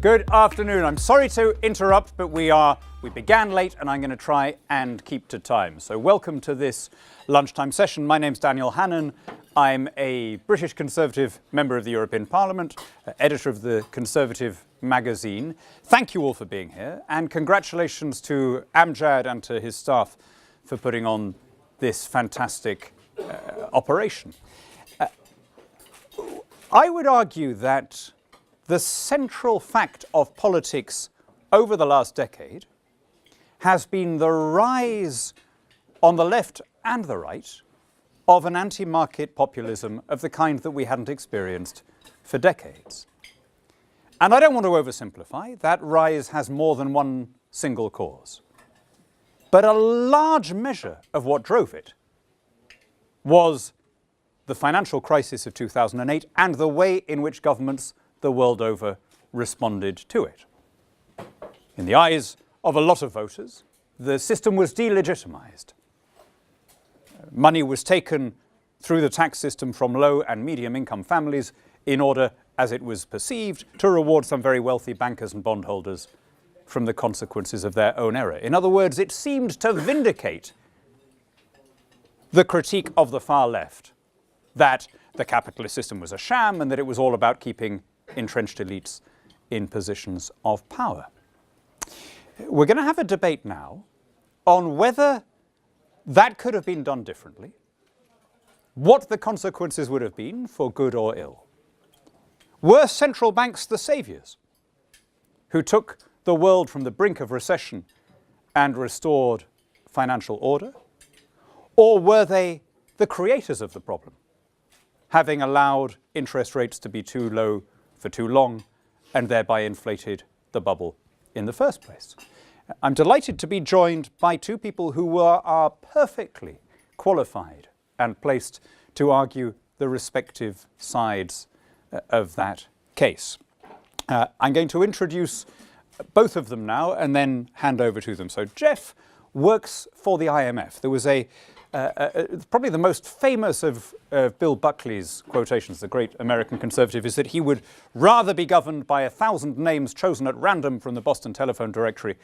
Good afternoon. I'm sorry to interrupt, but we began late and I'm going to try and keep to time. So welcome to this lunchtime session. My name's Daniel Hannan. I'm a British Conservative member of the European Parliament, editor of the Conservative magazine. Thank you all for being here, and congratulations to Amjad and to his staff for putting on this fantastic operation. I would argue that the central fact of politics over the last decade has been the rise on the left and the right of an anti-market populism of the kind that we hadn't experienced for decades. And I don't want to oversimplify. That rise has more than one single cause. But a large measure of what drove it was the financial crisis of 2008 and the way in which governments the world over responded to it. In the eyes of a lot of voters, the system was delegitimized. Money was taken through the tax system from low and medium income families in order, as it was perceived, to reward some very wealthy bankers and bondholders from the consequences of their own error. In other words, it seemed to vindicate the critique of the far left that the capitalist system was a sham and that it was all about keeping entrenched elites in positions of power. We're going to have a debate now on whether that could have been done differently, what the consequences would have been for good or ill. Were central banks the saviors who took the world from the brink of recession and restored financial order? Or were they the creators of the problem, having allowed interest rates to be too low for too long and thereby inflated the bubble in the first place? I'm delighted to be joined by two people who are perfectly qualified and placed to argue the respective sides of that case. I'm going to introduce both of them now and then hand over to them. So Jeff works for the IMF. There was probably the most famous of Bill Buckley's quotations, the great American conservative, is that he would rather be governed by 1,000 names chosen at random from the Boston telephone directory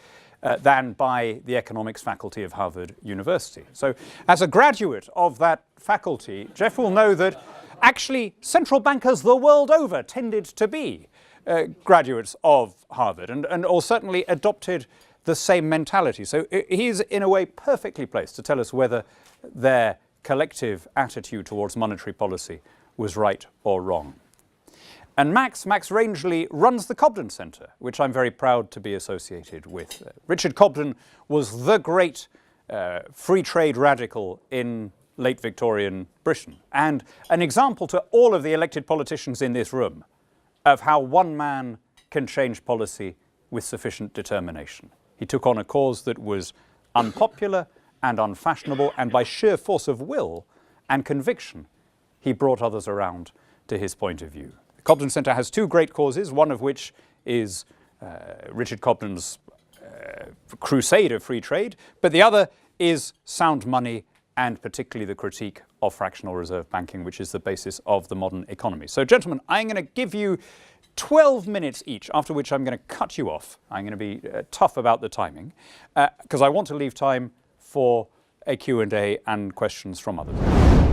than by the economics faculty of Harvard University. So as a graduate of that faculty, Jeff will know that actually central bankers the world over tended to be graduates of Harvard or certainly adopted the same mentality. So he's in a way perfectly placed to tell us whether their collective attitude towards monetary policy was right or wrong. And Max Rangeley runs the Cobden Centre, which I'm very proud to be associated with. Richard Cobden was the great free trade radical in late Victorian Britain, and an example to all of the elected politicians in this room of how one man can change policy with sufficient determination. He took on a cause that was unpopular and unfashionable, and by sheer force of will and conviction, he brought others around to his point of view. The Cobden Centre has two great causes, one of which is Richard Cobden's crusade of free trade, but the other is sound money and particularly the critique of fractional reserve banking, which is the basis of the modern economy. So, gentlemen, I'm going to give you 12 minutes each, after which I'm going to cut you off. I'm going to be tough about the timing, because I want to leave time for a Q&A and questions from others.